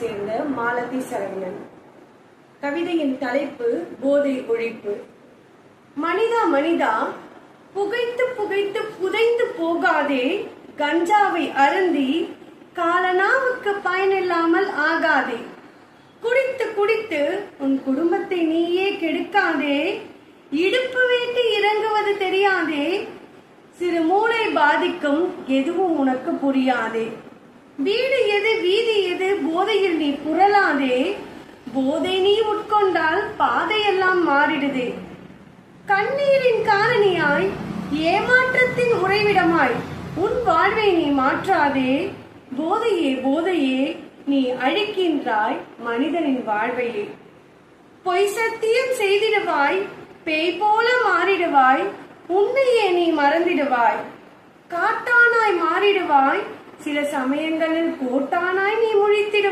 சேர்ந்த மாலதி சரவணன். கவிதையின் தலைப்பு போதை ஒழிப்பு. மனிதா மனிதா, புகைத்து புகைத்து புதைந்து போகாதே, கஞ்சாவை அருந்தி காலனாவுக்கு பயனில்லாமல் ஆகாதே. குடித்து குடித்து உன் குடும்பத்தை நீயே கெடுக்காதே, இடுப்பு வேட்டி இறங்குவது தெரியாதே, சிறு மூளை பாதிக்கும் எதுவும் உனக்கு புரியாதே. வீடு எது வீதி எது போதையில் நீ புரளாதே, போதை நீ உட்கொண்டால் பாதையெல்லாம் மாறிடுதே. கண்ணீரின் காரணியாய் ஏமாற்றத்தின் உறைவிடமாய் உன் வாழ்வை நீ மாற்றாதே. போதையே போதையே, நீ அழிக்கின்றாய் மனிதனின் வாழ்வையே. பொய் சத்தியம் செய்திடுவாய், பேய் போல மாறிடுவாய், உன்னையே நீ மறந்திடுவாய். காட்டானாய் மாறிடுவாய், சில சமயங்களில் கோட்டானாய் நீ முழித்திடுவாய்.